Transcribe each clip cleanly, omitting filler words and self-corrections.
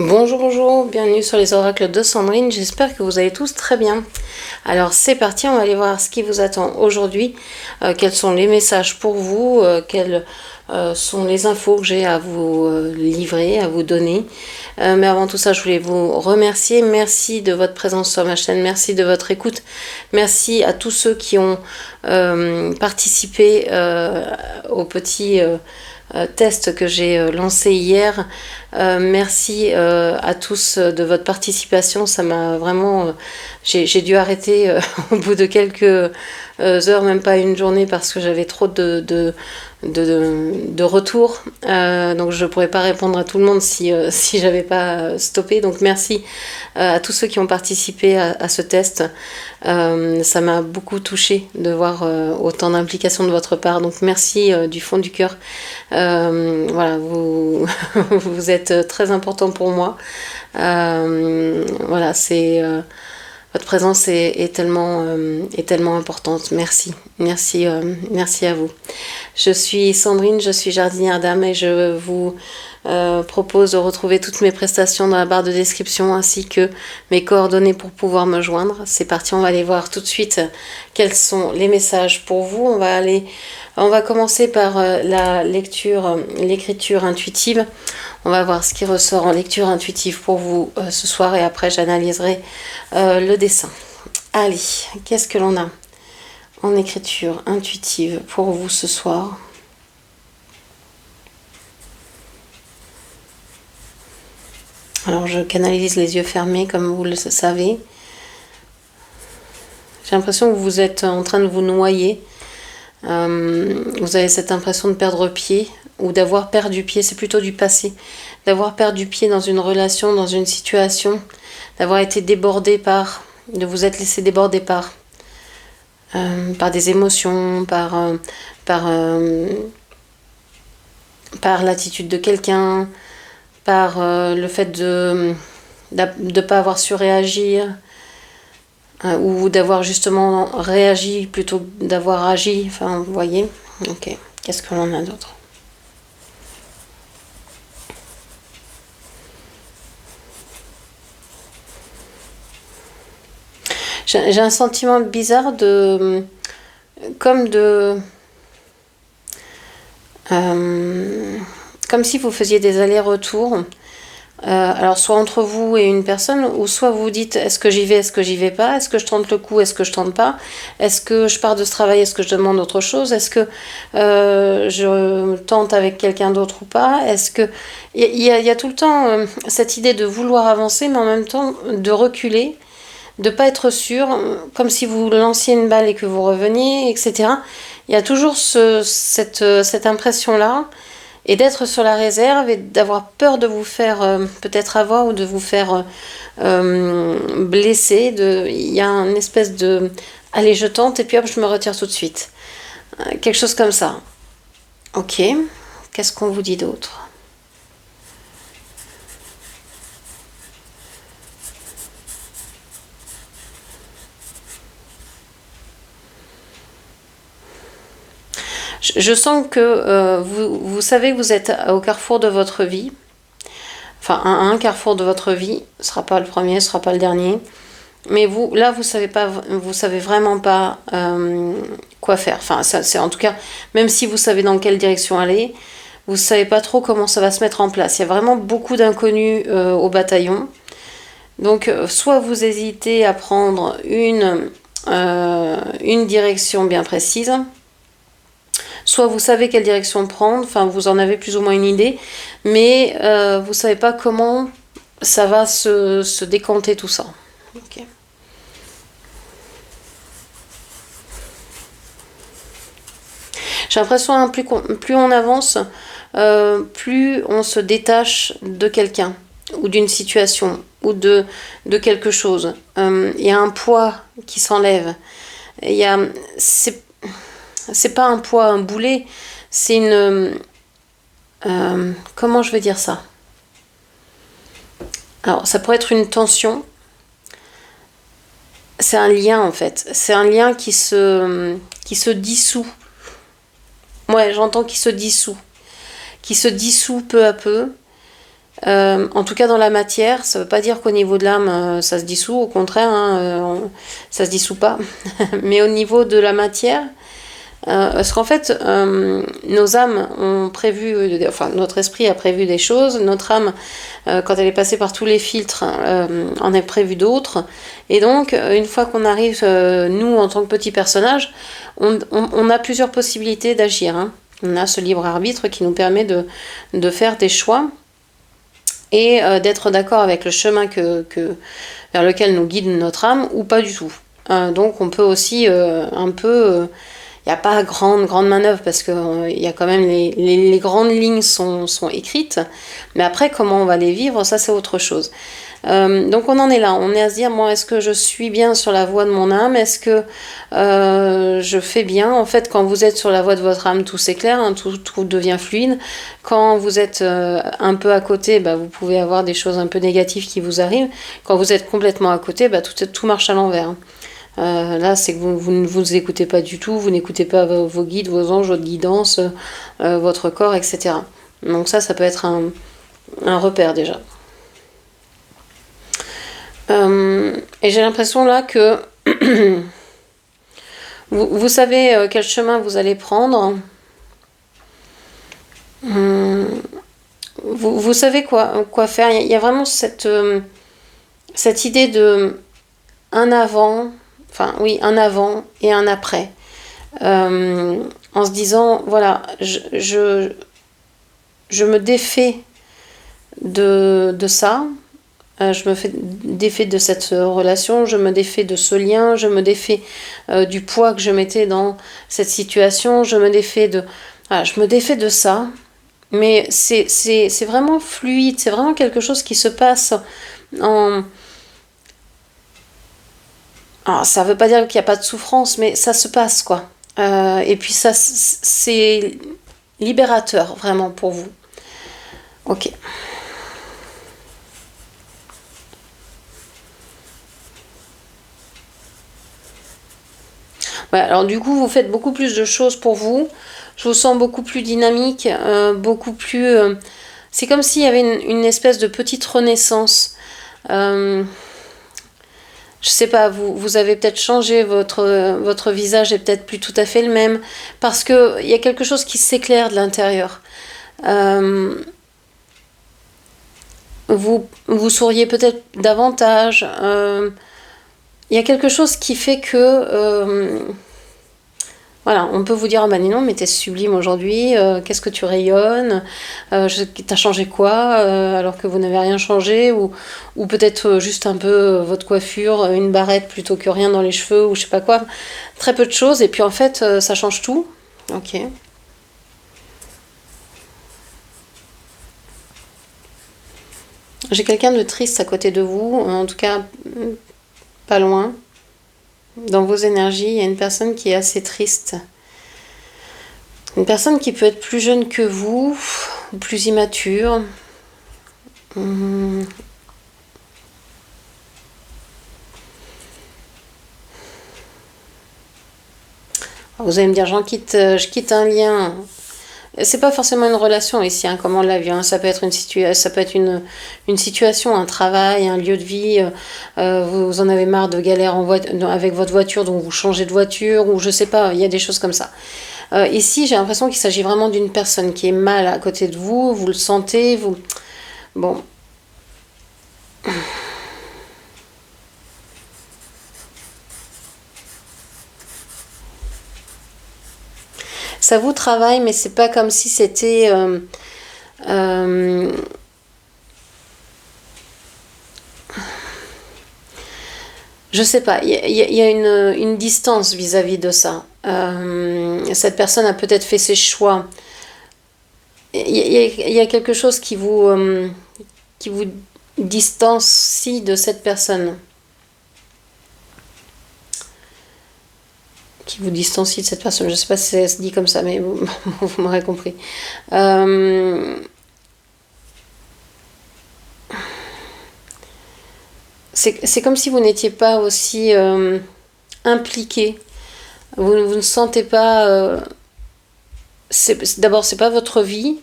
Bonjour, bonjour, bienvenue sur les oracles de Sandrine, j'espère que vous allez tous très bien. Alors c'est parti, on va aller voir ce qui vous attend aujourd'hui, quels sont les messages pour vous, quelles sont les infos que j'ai à vous livrer, à vous donner. Mais avant tout ça, je voulais vous remercier, merci de votre présence sur ma chaîne, merci de votre écoute, merci à tous ceux qui ont participé au petit test que j'ai lancé hier. Merci à tous de votre participation. Ça m'a vraiment... j'ai dû arrêter au bout de quelques heures, même pas une journée, parce que j'avais trop de retours. Donc je ne pourrais pas répondre à tout le monde si j'avais pas stoppé. Donc merci à tous ceux qui ont participé à ce test. Ça m'a beaucoup touchée de voir autant d'implication de votre part. Donc merci du fond du cœur. Voilà, vous, vous êtes très important pour moi. Voilà, c'est... votre présence est tellement importante. Merci. Merci, merci à vous. Je suis Sandrine, je suis jardinière d'âme et je vous propose de retrouver toutes mes prestations dans la barre de description ainsi que mes coordonnées pour pouvoir me joindre. C'est parti, on va aller voir tout de suite quels sont les messages pour vous. On va commencer par la lecture, l'écriture intuitive. On va voir ce qui ressort en lecture intuitive pour vous ce soir et après j'analyserai le dessin. Allez, qu'est-ce que l'on a en écriture intuitive pour vous ce soir? Alors je canalise les yeux fermés comme vous le savez. J'ai l'impression que vous êtes en train de vous noyer. Vous avez cette impression de perdre pied ou d'avoir perdu pied, c'est plutôt du passé, d'avoir perdu pied dans une relation, dans une situation, d'avoir été débordé de vous être laissé déborder par des émotions, par l'attitude de quelqu'un, par le fait de ne pas avoir su réagir, ou d'avoir justement réagi plutôt que d'avoir agi. Enfin, vous voyez. Ok. Qu'est-ce que l'on a d'autre? J'ai un sentiment bizarre comme si vous faisiez des allers-retours. Alors soit entre vous et une personne, ou soit vous vous dites est-ce que j'y vais, est-ce que j'y vais pas, est-ce que je tente le coup, est-ce que je tente pas, est-ce que je pars de ce travail, est-ce que je demande autre chose, est-ce que je tente avec quelqu'un d'autre ou pas, est-ce que il y a tout le temps cette idée de vouloir avancer mais en même temps de reculer, de pas être sûr, comme si vous lanciez une balle et que vous reveniez, etc. Il y a toujours cette impression-là. Et d'être sur la réserve et d'avoir peur de vous faire peut-être avoir ou de vous faire blesser. Il y a une espèce de allez, je tente et puis hop, je me retire tout de suite. Quelque chose comme ça. Ok. Qu'est-ce qu'on vous dit d'autre? Je sens que vous savez que vous êtes au carrefour de votre vie. Enfin, un carrefour de votre vie. Ce ne sera pas le premier, ce ne sera pas le dernier. Mais vous, là, vous savez vraiment pas quoi faire. Enfin, c'est en tout cas, même si vous savez dans quelle direction aller, vous savez pas trop comment ça va se mettre en place. Il y a vraiment beaucoup d'inconnus au bataillon. Donc, soit vous hésitez à prendre une direction bien précise, soit vous savez quelle direction prendre, enfin vous en avez plus ou moins une idée, mais vous savez pas comment ça va se décanter tout ça. Okay. J'ai l'impression que plus on avance, plus on se détache de quelqu'un ou d'une situation ou de quelque chose. Il y a un poids qui s'enlève. C'est pas un poids, un boulet, c'est une... comment je vais dire ça? Alors, ça pourrait être une tension. C'est un lien, en fait. C'est un lien qui se dissout. Ouais, j'entends qu'il se dissout. Qui se dissout peu à peu. En tout cas dans la matière, ça veut pas dire qu'au niveau de l'âme, ça se dissout, au contraire, hein, ça se dissout pas. Mais au niveau de la matière, parce qu'en fait, nos âmes ont prévu, enfin notre esprit a prévu des choses, notre âme, quand elle est passée par tous les filtres, en a prévu d'autres. Et donc, une fois qu'on arrive, nous, en tant que petits personnages, on a plusieurs possibilités d'agir. Hein. On a ce libre arbitre qui nous permet de faire des choix et d'être d'accord avec le chemin vers lequel nous guide notre âme ou pas du tout. Donc on peut aussi un peu... il n'y a pas grande manœuvre parce que il y a quand même les grandes lignes sont écrites, mais après comment on va les vivre, ça c'est autre chose. Donc on en est là, on est à se dire, moi est-ce que je suis bien sur la voie de mon âme, est-ce que je fais bien. En fait, quand vous êtes sur la voie de votre âme, tout s'éclaire, hein, tout devient fluide. Quand vous êtes un peu à côté, bah, vous pouvez avoir des choses un peu négatives qui vous arrivent. Quand vous êtes complètement à côté, bah, tout marche à l'envers, hein. Là, c'est que vous ne vous écoutez pas du tout, vous n'écoutez pas vos guides, vos anges, votre guidance, votre corps, etc. Donc ça peut être un repère déjà. Et j'ai l'impression là que vous savez quel chemin vous allez prendre. Vous savez quoi faire. Il y a vraiment cette idée de un avant, enfin oui, un avant et un après. En se disant, voilà, je me défais de ça, je me défais de cette relation, je me défais de ce lien, je me défais du poids que je mettais dans cette situation, je me défais de ça, mais c'est vraiment fluide, c'est vraiment quelque chose qui se passe en... Alors, ça veut pas dire qu'il n'y a pas de souffrance, mais ça se passe, quoi. Et puis ça, c'est libérateur, vraiment, pour vous. Ok. Ouais, alors du coup, vous faites beaucoup plus de choses pour vous. Je vous sens beaucoup plus dynamique, beaucoup plus... c'est comme s'il y avait une espèce de petite renaissance. Je sais pas, vous avez peut-être changé, votre visage est peut-être plus tout à fait le même, parce qu'il y a quelque chose qui s'éclaire de l'intérieur. Vous souriez peut-être davantage. Il y a quelque chose qui fait que... voilà, on peut vous dire, ah bah non, mais t'es sublime aujourd'hui, qu'est-ce que tu rayonnes, t'as changé quoi, alors que vous n'avez rien changé, ou peut-être juste un peu votre coiffure, une barrette plutôt que rien dans les cheveux, ou je sais pas quoi, très peu de choses, et puis en fait, ça change tout. Ok. J'ai quelqu'un de triste à côté de vous, en tout cas, pas loin. Dans vos énergies, il y a une personne qui est assez triste. Une personne qui peut être plus jeune que vous, ou plus immature. Vous allez me dire, je quitte un lien. C'est pas forcément une relation ici, hein, comme on l'a vu. Hein. Ça peut être une situation, un travail, un lieu de vie. Vous en avez marre de galère avec votre voiture, donc vous changez de voiture, ou je sais pas, il y a des choses comme ça. Ici, j'ai l'impression qu'il s'agit vraiment d'une personne qui est mal à côté de vous, vous le sentez, vous... Bon. Ça vous travaille, mais c'est pas comme si c'était... je sais pas, il y a une distance vis-à-vis de ça. Cette personne a peut-être fait ses choix. Il y a quelque chose qui vous distancie de cette personne. Qui vous distancie de cette personne. Je sais pas si ça se dit comme ça, mais vous m'aurez compris. C'est comme si vous n'étiez pas aussi impliqué. Vous ne sentez pas... d'abord, c'est pas votre vie.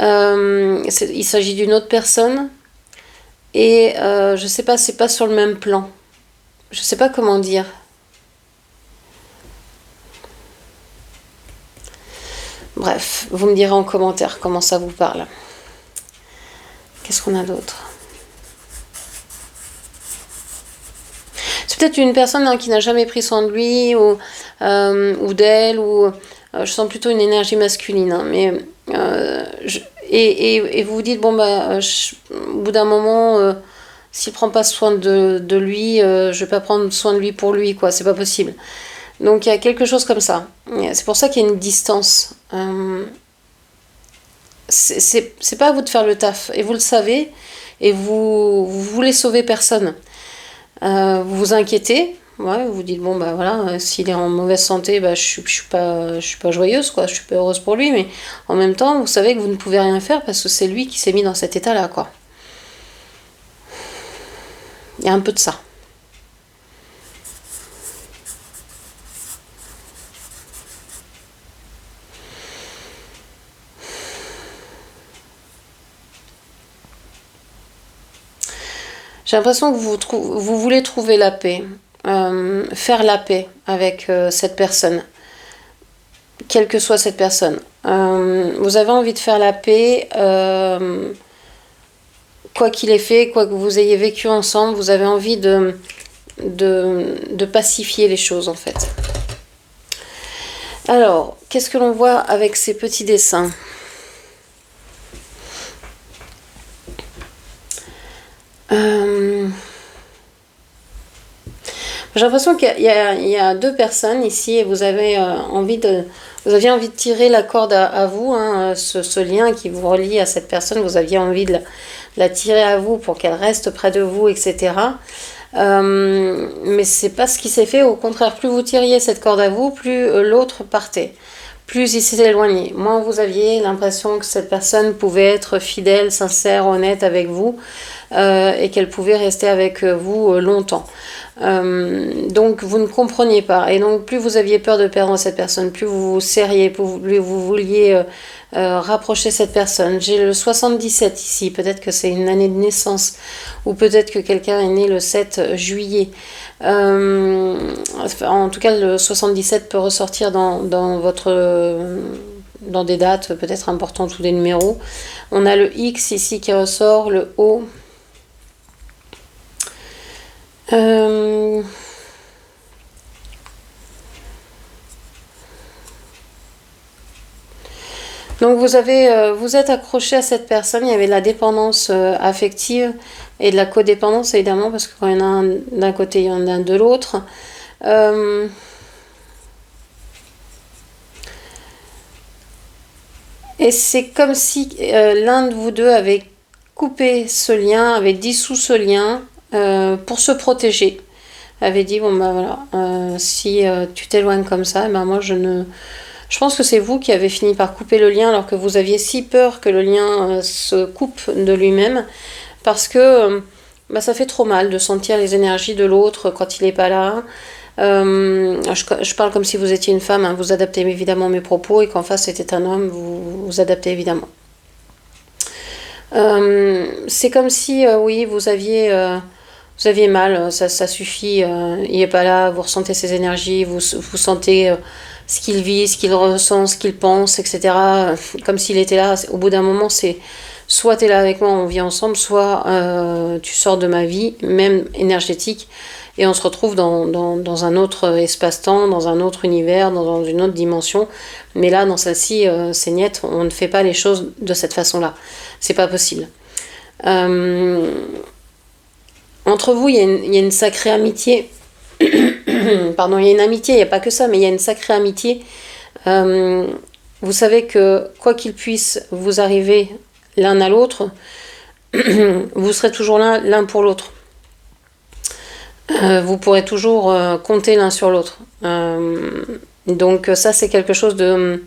Il s'agit d'une autre personne. Et je sais pas, c'est pas sur le même plan. Je sais pas comment dire. Bref, vous me direz en commentaire comment ça vous parle. Qu'est-ce qu'on a d'autre? C'est peut-être une personne hein, qui n'a jamais pris soin de lui ou d'elle, ou je sens plutôt une énergie masculine. Hein, mais et vous vous dites, bon, bah, au bout d'un moment, s'il prend pas soin de lui, je vais pas prendre soin de lui pour lui, quoi, c'est pas possible. Donc il y a quelque chose comme ça. C'est pour ça qu'il y a une distance. C'est pas à vous de faire le taf, et vous le savez, et vous voulez sauver personne. Vous vous inquiétez, ouais, vous vous dites bon bah voilà, s'il est en mauvaise santé, bah je suis pas joyeuse quoi, je suis pas heureuse pour lui, mais en même temps vous savez que vous ne pouvez rien faire parce que c'est lui qui s'est mis dans cet état-là quoi. Il y a un peu de ça. J'ai l'impression que vous voulez trouver la paix, faire la paix avec cette personne, quelle que soit cette personne. Vous avez envie de faire la paix, quoi qu'il ait fait, quoi que vous ayez vécu ensemble, vous avez envie de pacifier les choses en fait. Alors, qu'est-ce que l'on voit avec ces petits dessins ? J'ai l'impression qu'il y a deux personnes ici et vous aviez envie de tirer la corde à vous, hein, ce lien qui vous relie à cette personne, vous aviez envie de la tirer à vous pour qu'elle reste près de vous, etc. Mais c'est pas ce qui s'est fait, au contraire, plus vous tiriez cette corde à vous, plus l'autre partait. Plus il s'est éloigné. Moins vous aviez l'impression que cette personne pouvait être fidèle, sincère, honnête avec vous et qu'elle pouvait rester avec vous longtemps. Donc vous ne compreniez pas. Et donc plus vous aviez peur de perdre cette personne, plus vous vous serriez, plus vous vouliez rapprocher cette personne. J'ai le 77 ici, peut-être que c'est une année de naissance, ou peut-être que quelqu'un est né le 7 juillet. En tout cas, le 77 peut ressortir dans des dates peut-être importantes ou des numéros. On a le X ici qui ressort, le O. Donc vous êtes accroché à cette personne, il y avait de la dépendance affective et de la codépendance évidemment, parce que quand il y en a un d'un côté, il y en a un de l'autre. Et c'est comme si l'un de vous deux avait coupé ce lien, avait dissous ce lien pour se protéger. Avait dit, bon bah voilà, si tu t'éloignes comme ça, ben moi je pense que c'est vous qui avez fini par couper le lien alors que vous aviez si peur que le lien se coupe de lui-même, parce que bah, ça fait trop mal de sentir les énergies de l'autre quand il n'est pas là. Je parle comme si vous étiez une femme, hein, vous adaptez évidemment mes propos, et qu'en face c'était un homme, vous adaptez évidemment. C'est comme si, oui, vous aviez mal, ça suffit, il n'est pas là, vous ressentez ses énergies, vous sentez ce qu'il vit, ce qu'il ressent, ce qu'il pense, etc. Comme s'il était là. Au bout d'un moment, c'est soit tu es là avec moi, on vit ensemble, soit tu sors de ma vie, même énergétique, et on se retrouve dans un autre espace-temps, dans un autre univers, dans une autre dimension. Mais là, dans celle-ci, c'est niet, on ne fait pas les choses de cette façon-là. C'est pas possible. Entre vous, il y a une sacrée amitié. Pardon, il y a une amitié, il n'y a pas que ça, mais il y a une sacrée amitié. Vous savez que quoi qu'il puisse vous arriver l'un à l'autre, vous serez toujours l'un pour l'autre. Vous pourrez toujours compter l'un sur l'autre. Donc ça, c'est quelque chose de...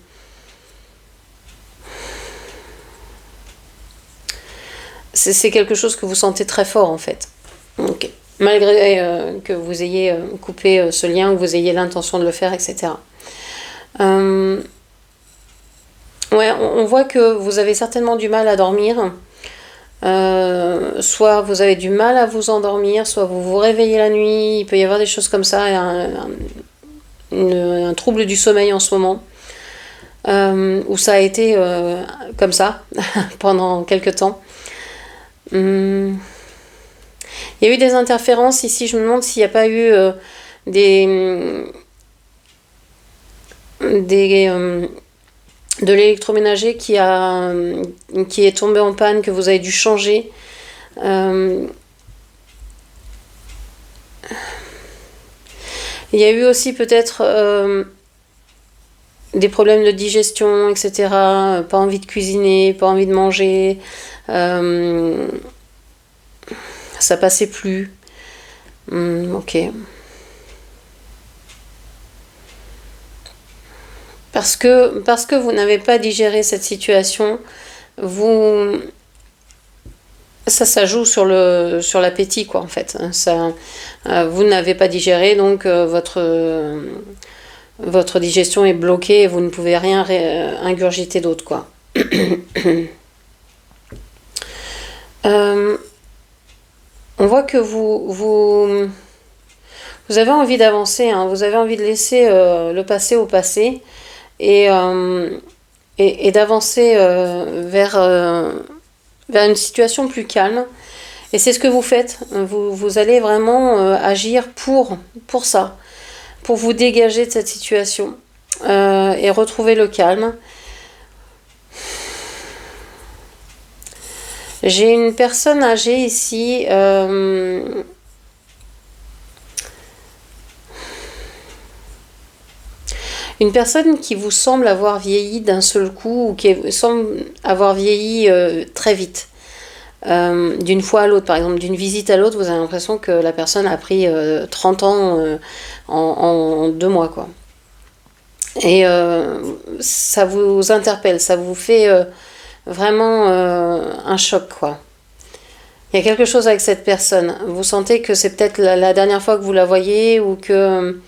C'est quelque chose que vous sentez très fort en fait. Donc, malgré que vous ayez coupé ce lien, ou vous ayez l'intention de le faire, etc. Ouais, on voit que vous avez certainement du mal à dormir. Soit vous avez du mal à vous endormir, soit vous vous réveillez la nuit. Il peut y avoir des choses comme ça, un trouble du sommeil en ce moment. Où ça a été comme ça pendant quelques temps. Hum, Il y a eu des interférences ici. Je me demande s'il n'y a pas eu des, des de l'électroménager qui est tombé en panne, que vous avez dû changer. Euh, il y a eu aussi peut-être des problèmes de digestion, etc. Pas envie de cuisiner, pas envie de manger. Ça passait plus. Ok. Parce que vous n'avez pas digéré cette situation, vous, ça joue sur l'appétit, quoi, en fait. Ça, vous n'avez pas digéré, donc votre digestion est bloquée et vous ne pouvez rien ingurgiter d'autre, quoi. Euh, on voit que vous avez envie d'avancer, hein, vous avez envie de laisser le passé au passé et, et d'avancer vers une situation plus calme. Et c'est ce que vous faites. Vous allez vraiment agir pour ça, pour vous dégager de cette situation et retrouver le calme. J'ai une personne âgée ici. Une personne qui vous semble avoir vieilli d'un seul coup ou qui semble avoir vieilli très vite. D'une fois à l'autre, par exemple, d'une visite à l'autre, vous avez l'impression que la personne a pris 30 ans en 2 mois, quoi. Et ça vous interpelle, ça vous fait vraiment un choc, quoi. Il y a quelque chose avec cette personne. Vous sentez que c'est peut-être la dernière fois que vous la voyez ou que...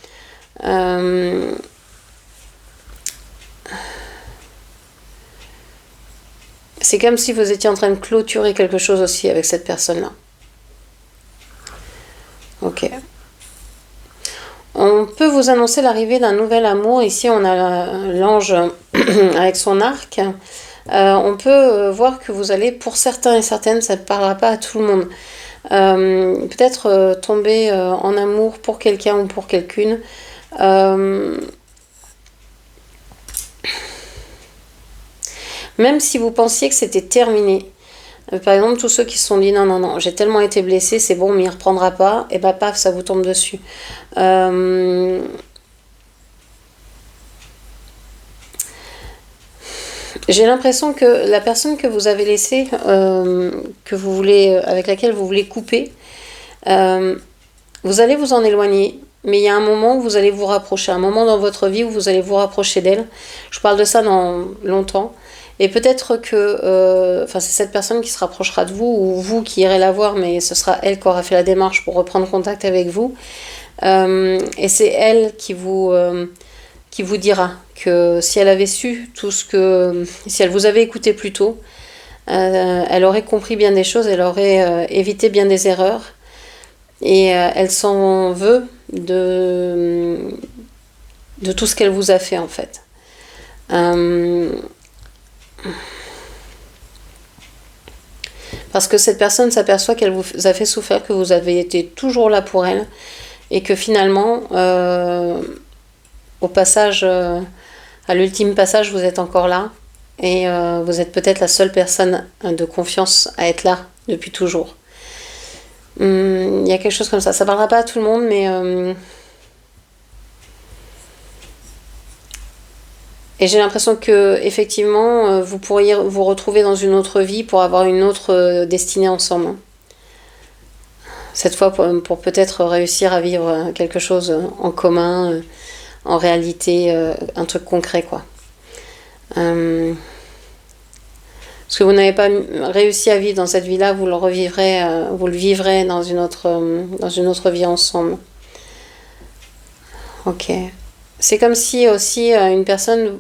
c'est comme si vous étiez en train de clôturer quelque chose aussi avec cette personne-là. Ok. On peut vous annoncer l'arrivée d'un nouvel amour. Ici, on a l'ange avec son arc. On peut voir que vous allez, pour certains et certaines, ça ne parlera pas à tout le monde, peut-être tomber en amour pour quelqu'un ou pour quelqu'une. Même si vous pensiez que c'était terminé. Par exemple, tous ceux qui se sont dit non, non, non, j'ai tellement été blessé, c'est bon, mais il ne reprendra pas, et bah paf, ça vous tombe dessus. J'ai l'impression que la personne que vous avez laissée, que vous voulez, avec laquelle vous voulez couper, vous allez vous en éloigner, mais il y a un moment où vous allez vous rapprocher, un moment dans votre vie où vous allez vous rapprocher d'elle. Je parle de ça dans longtemps. Et peut-être que c'est cette personne qui se rapprochera de vous, ou vous qui irez la voir, mais ce sera elle qui aura fait la démarche pour reprendre contact avec vous. Et c'est elle qui vous dira que si elle avait su tout ce que... Si elle vous avait écouté plus tôt, elle aurait compris bien des choses, elle aurait évité bien des erreurs. Et elle s'en veut de tout ce qu'elle vous a fait, en fait. Parce que cette personne s'aperçoit qu'elle vous a fait souffrir, que vous avez été toujours là pour elle, et que finalement, au passage, à l'ultime passage, vous êtes encore là, et vous êtes peut-être la seule personne de confiance à être là depuis toujours. Il y a quelque chose comme ça. Ça parlera pas à tout le monde, mais et j'ai l'impression que effectivement, vous pourriez vous retrouver dans une autre vie pour avoir une autre destinée ensemble. Cette fois, pour peut-être réussir à vivre quelque chose en commun, en réalité, un truc concret, quoi. Parce que vous n'avez pas réussi à vivre dans cette vie-là, vous le revivrez, vous le vivrez dans une autre vie ensemble. Ok. C'est comme si aussi une personne...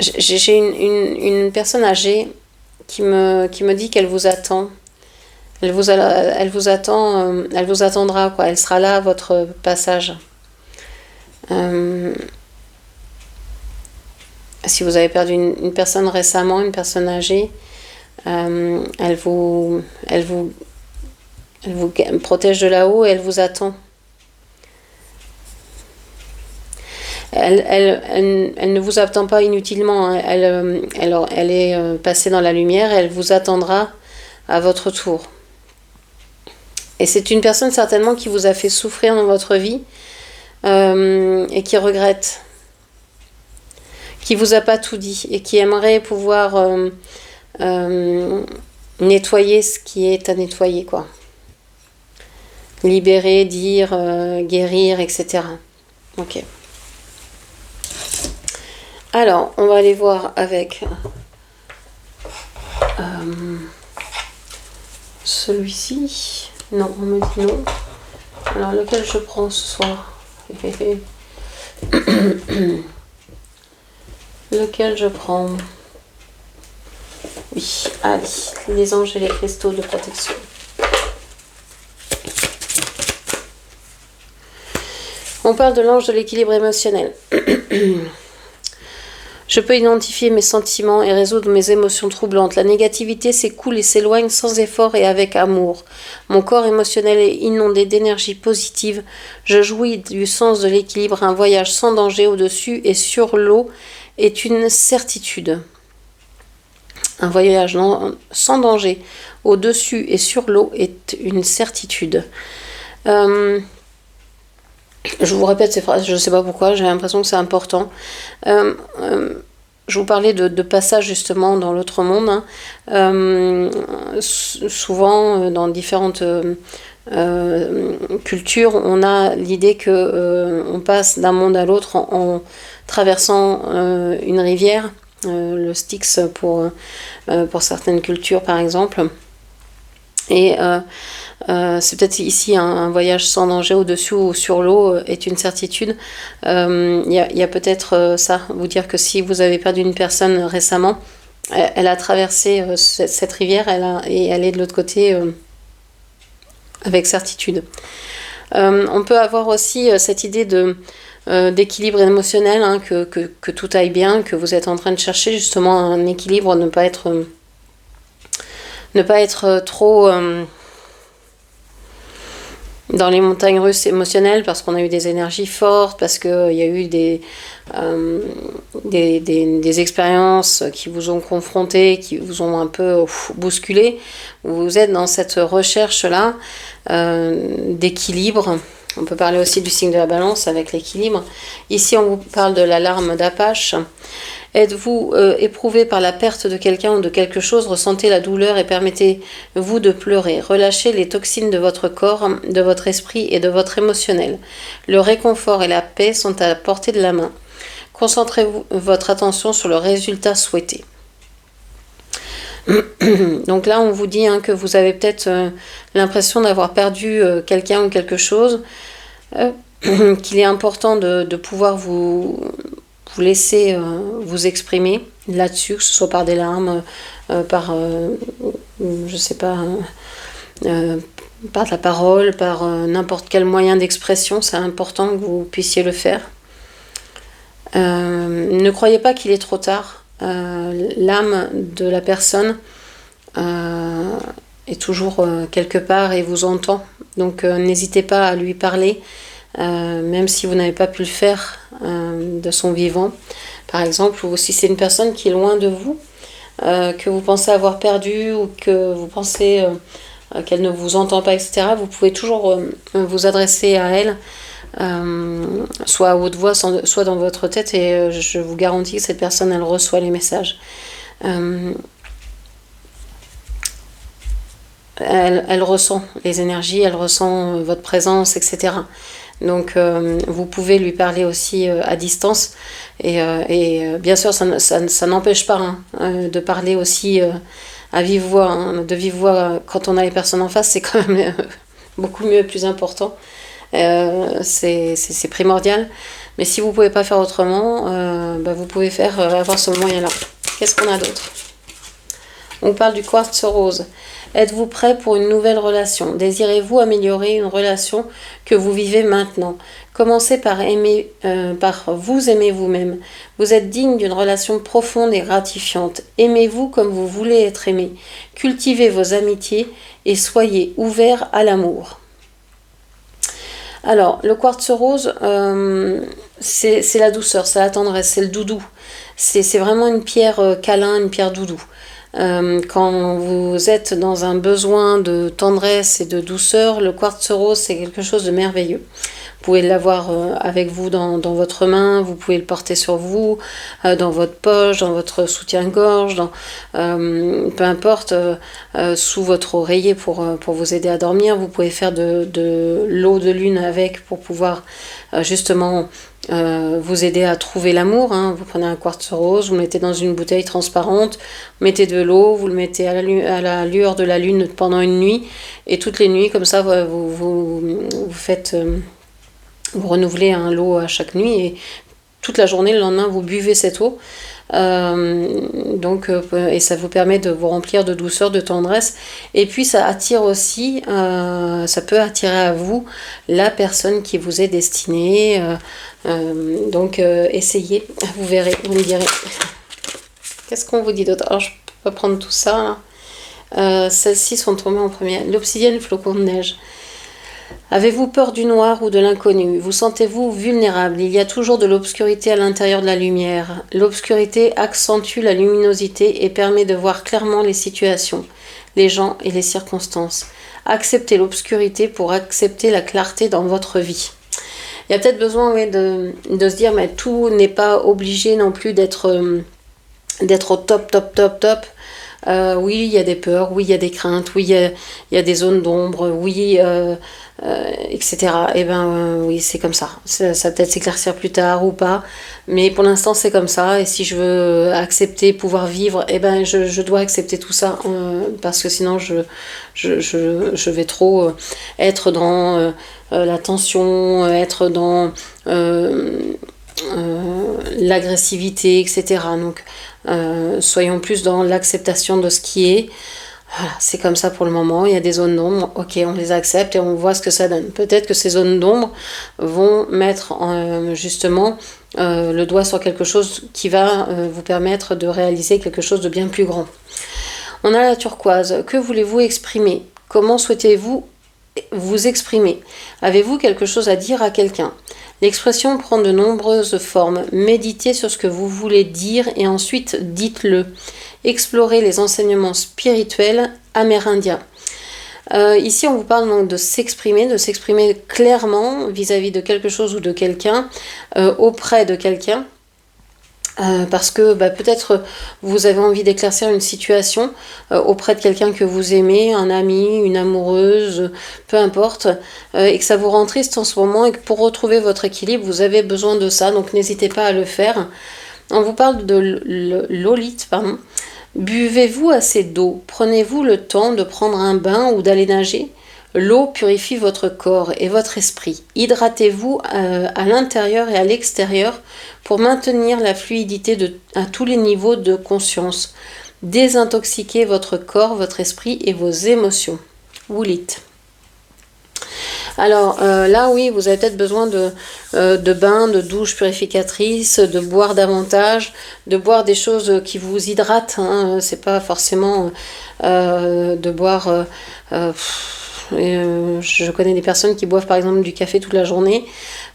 J'ai une personne âgée qui me dit qu'elle vous attend. Elle vous attendra, quoi. Elle sera là à votre passage. Euh, si vous avez perdu une personne récemment, une personne âgée, elle vous protège de là-haut et elle vous attend. Elle ne vous attend pas inutilement, hein. Elle est passée dans la lumière et elle vous attendra à votre tour. Et c'est une personne certainement qui vous a fait souffrir dans votre vie et qui regrette, qui vous a pas tout dit et qui aimerait pouvoir nettoyer ce qui est à nettoyer, quoi. Libérer, dire, guérir, etc. Ok. Alors, on va aller voir avec celui-ci. Non, on me dit non. Alors, lequel je prends ce soir? Lequel je prends? Oui, allez, les anges et les cristaux de protection. On parle de l'ange de l'équilibre émotionnel. Je peux identifier mes sentiments et résoudre mes émotions troublantes. La négativité s'écoule et s'éloigne sans effort et avec amour. Mon corps émotionnel est inondé d'énergie positive. Je jouis du sens de l'équilibre. Un voyage sans danger au-dessus et sur l'eau est une certitude. Un voyage sans danger au-dessus et sur l'eau est une certitude. Je vous répète ces phrases, je ne sais pas pourquoi, j'ai l'impression que c'est important. Je vous parlais de passage justement dans l'autre monde, hein. Souvent, dans différentes cultures, on a l'idée que on passe d'un monde à l'autre en traversant une rivière, le Styx pour certaines cultures par exemple. Et c'est peut-être ici un voyage sans danger au-dessus ou sur l'eau est une certitude. Il y a peut-être ça, vous dire que si vous avez perdu une personne récemment, elle a traversé cette rivière et elle est de l'autre côté avec certitude. On peut avoir aussi cette idée d'équilibre émotionnel, hein, que tout aille bien, que vous êtes en train de chercher justement un équilibre, ne pas être trop dans les montagnes russes émotionnelles parce qu'on a eu des énergies fortes, parce qu'il y a eu des expériences qui vous ont confronté, qui vous ont un peu bousculé. Vous êtes dans cette recherche-là d'équilibre. On peut parler aussi du signe de la balance avec l'équilibre. Ici, on vous parle de l'alarme d'Apache. Êtes-vous éprouvé par la perte de quelqu'un ou de quelque chose? Ressentez la douleur et permettez-vous de pleurer. Relâchez les toxines de votre corps, de votre esprit et de votre émotionnel. Le réconfort et la paix sont à la portée de la main. Concentrez votre attention sur le résultat souhaité. Donc là, on vous dit que vous avez peut-être l'impression d'avoir perdu quelqu'un ou quelque chose, qu'il est important de pouvoir vous laisser vous exprimer là-dessus, que ce soit par des larmes, par, je sais pas, par de la parole, par n'importe quel moyen d'expression. C'est important que vous puissiez le faire. Ne croyez pas qu'il est trop tard. L'âme de la personne est toujours quelque part et vous entend. Donc n'hésitez pas à lui parler, même si vous n'avez pas pu le faire de son vivant. Par exemple, ou si c'est une personne qui est loin de vous, que vous pensez avoir perdu ou que vous pensez qu'elle ne vous entend pas, etc., vous pouvez toujours vous adresser à elle, soit à haute voix, soit dans votre tête, et je vous garantis que cette personne, elle reçoit les messages. Elle ressent les énergies, elle ressent votre présence, etc. Donc vous pouvez lui parler aussi à distance, et bien sûr ça n'empêche pas de parler aussi à vive voix, de vive voix quand on a les personnes en face, c'est quand même beaucoup mieux et plus important. C'est primordial. Mais si vous ne pouvez pas faire autrement, vous pouvez avoir ce moyen-là. Qu'est-ce qu'on a d'autre? On parle du quartz rose. Êtes-vous prêt pour une nouvelle relation? Désirez-vous améliorer une relation que vous vivez maintenant? Commencez par vous aimer vous-même. Vous êtes digne d'une relation profonde et gratifiante. Aimez-vous comme vous voulez être aimé. Cultivez vos amitiés et soyez ouvert à l'amour. Alors, le quartz rose, c'est la douceur, c'est la tendresse, c'est le doudou. C'est vraiment une pierre câlin, une pierre doudou. Quand vous êtes dans un besoin de tendresse et de douceur, le quartz rose, c'est quelque chose de merveilleux. Vous pouvez l'avoir avec vous dans votre main, vous pouvez le porter sur vous, dans votre poche, dans votre soutien-gorge, peu importe, sous votre oreiller pour vous aider à dormir. Vous pouvez faire de l'eau de lune avec pour pouvoir justement vous aider à trouver l'amour. Vous prenez un quartz rose, vous le mettez dans une bouteille transparente, vous mettez de l'eau, vous le mettez à la lueur de la lune pendant une nuit, et toutes les nuits, comme ça, vous faites... vous renouvelez l'eau à chaque nuit, et toute la journée, le lendemain, vous buvez cette eau. Et ça vous permet de vous remplir de douceur, de tendresse, et puis ça attire aussi, ça peut attirer à vous la personne qui vous est destinée. Essayez, vous verrez, vous me direz. Qu'est-ce qu'on vous dit d'autre? Alors je peux prendre tout ça. Celles-ci sont tombées en première. L'obsidienne, le flocon de neige. Avez-vous peur du noir ou de l'inconnu? Vous sentez-vous vulnérable? Il y a toujours de l'obscurité à l'intérieur de la lumière. L'obscurité accentue la luminosité et permet de voir clairement les situations, les gens et les circonstances. Acceptez l'obscurité pour accepter la clarté dans votre vie. Il y a peut-être besoin de se dire, mais tout n'est pas obligé non plus d'être au top. Oui, il y a des peurs, oui, il y a des craintes, oui, il y a des zones d'ombre, oui, etc. Oui, c'est comme ça. Ça peut-être s'éclaircir plus tard ou pas, mais pour l'instant, c'est comme ça. Et si je veux accepter, pouvoir vivre, je dois accepter tout ça, parce que sinon, je vais trop être dans la tension, être dans l'agressivité, etc. Donc, soyons plus dans l'acceptation de ce qui est. Voilà, c'est comme ça pour le moment. Il y a des zones d'ombre, ok, on les accepte et on voit ce que ça donne. Peut-être que ces zones d'ombre vont mettre justement le doigt sur quelque chose qui va vous permettre de réaliser quelque chose de bien plus grand. On a la turquoise. Que voulez-vous exprimer? Comment souhaitez-vous vous exprimer? Avez-vous quelque chose à dire à quelqu'un? L'expression prend de nombreuses formes. Méditez sur ce que vous voulez dire et ensuite dites-le. Explorez les enseignements spirituels amérindiens. Ici, on vous parle donc de s'exprimer clairement vis-à-vis de quelque chose ou de quelqu'un, auprès de quelqu'un. Parce que peut-être vous avez envie d'éclaircir une situation auprès de quelqu'un que vous aimez, un ami, une amoureuse, peu importe, et que ça vous rend triste en ce moment et que pour retrouver votre équilibre, vous avez besoin de ça, donc n'hésitez pas à le faire. On vous parle de l'olite, pardon. Buvez-vous assez d'eau? Prenez-vous le temps de prendre un bain ou d'aller nager? L'eau purifie votre corps et votre esprit. Hydratez-vous à l'intérieur et à l'extérieur pour maintenir la fluidité à tous les niveaux de conscience. Désintoxiquez votre corps, votre esprit et vos émotions. Wulit. Alors là, oui, vous avez peut-être besoin de bains, de douches purificatrices, de boire davantage, de boire des choses qui vous hydratent. C'est pas forcément de boire... je connais des personnes qui boivent par exemple du café toute la journée.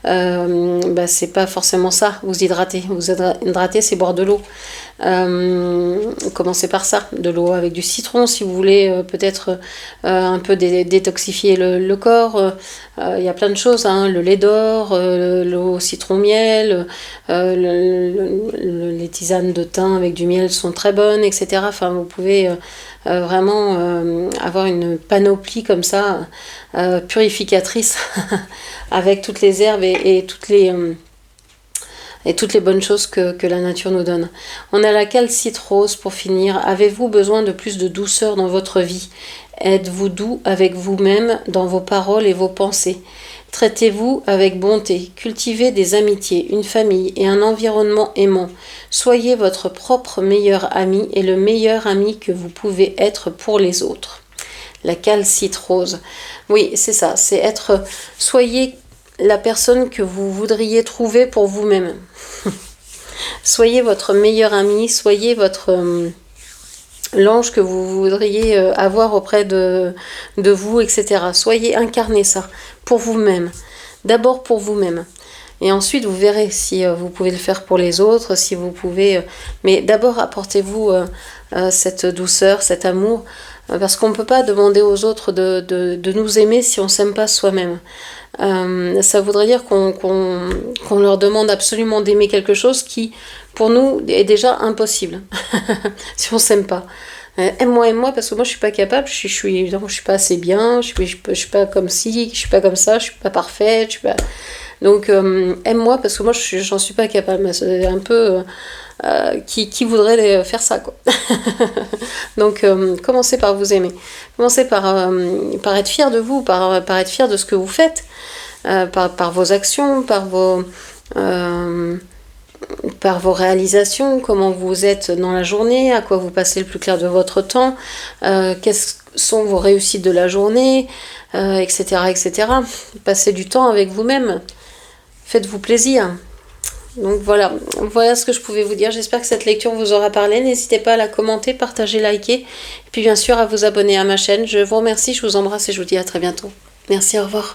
C'est pas forcément ça, vous hydrater. Vous hydrater, c'est boire de l'eau. Commencez par ça, de l'eau avec du citron si vous voulez peut-être un peu détoxifier le corps. Il y a plein de choses, le lait d'or, l'eau citron miel, les tisanes de thym avec du miel sont très bonnes, etc. Enfin, vous pouvez vraiment avoir une panoplie comme ça, purificatrice, avec toutes les herbes et toutes les bonnes choses que la nature nous donne. On a la calcite rose pour finir. Avez-vous besoin de plus de douceur dans votre vie? Êtes-vous doux avec vous-même dans vos paroles et vos pensées. Traitez-vous avec bonté, cultivez des amitiés, une famille et un environnement aimant. Soyez votre propre meilleur ami et le meilleur ami que vous pouvez être pour les autres. La calcite rose. Oui, c'est ça, c'est être... Soyez la personne que vous voudriez trouver pour vous-même. Soyez votre meilleur ami, soyez votre... l'ange que vous voudriez avoir auprès de vous, etc. Soyez, incarnez ça pour vous-même. D'abord pour vous-même. Et ensuite, vous verrez si vous pouvez le faire pour les autres, si vous pouvez... mais d'abord, apportez-vous cette douceur, cet amour, parce qu'on ne peut pas demander aux autres de nous aimer si on ne s'aime pas soi-même. Ça voudrait dire qu'on leur demande absolument d'aimer quelque chose qui, pour nous, est déjà impossible, si on s'aime pas. Aime-moi, parce que moi je suis pas capable, je suis pas assez bien, je suis pas comme ci, je suis pas comme ça, je suis pas parfaite, je suis pas... Donc aime-moi parce que moi j'en suis pas capable. C'est un peu qui voudrait faire ça, quoi. Donc commencez par vous aimer, commencez par être fier de vous, par être fier de ce que vous faites, par vos actions, par vos réalisations, comment vous êtes dans la journée, à quoi vous passez le plus clair de votre temps, quelles sont vos réussites de la journée, etc., etc. Passez du temps avec vous-même, faites-vous plaisir. Donc voilà ce que je pouvais vous dire. J'espère que cette lecture vous aura parlé. N'hésitez pas à la commenter, partager, liker, et puis bien sûr à vous abonner à ma chaîne. Je vous remercie, je vous embrasse et je vous dis à très bientôt. Merci, au revoir.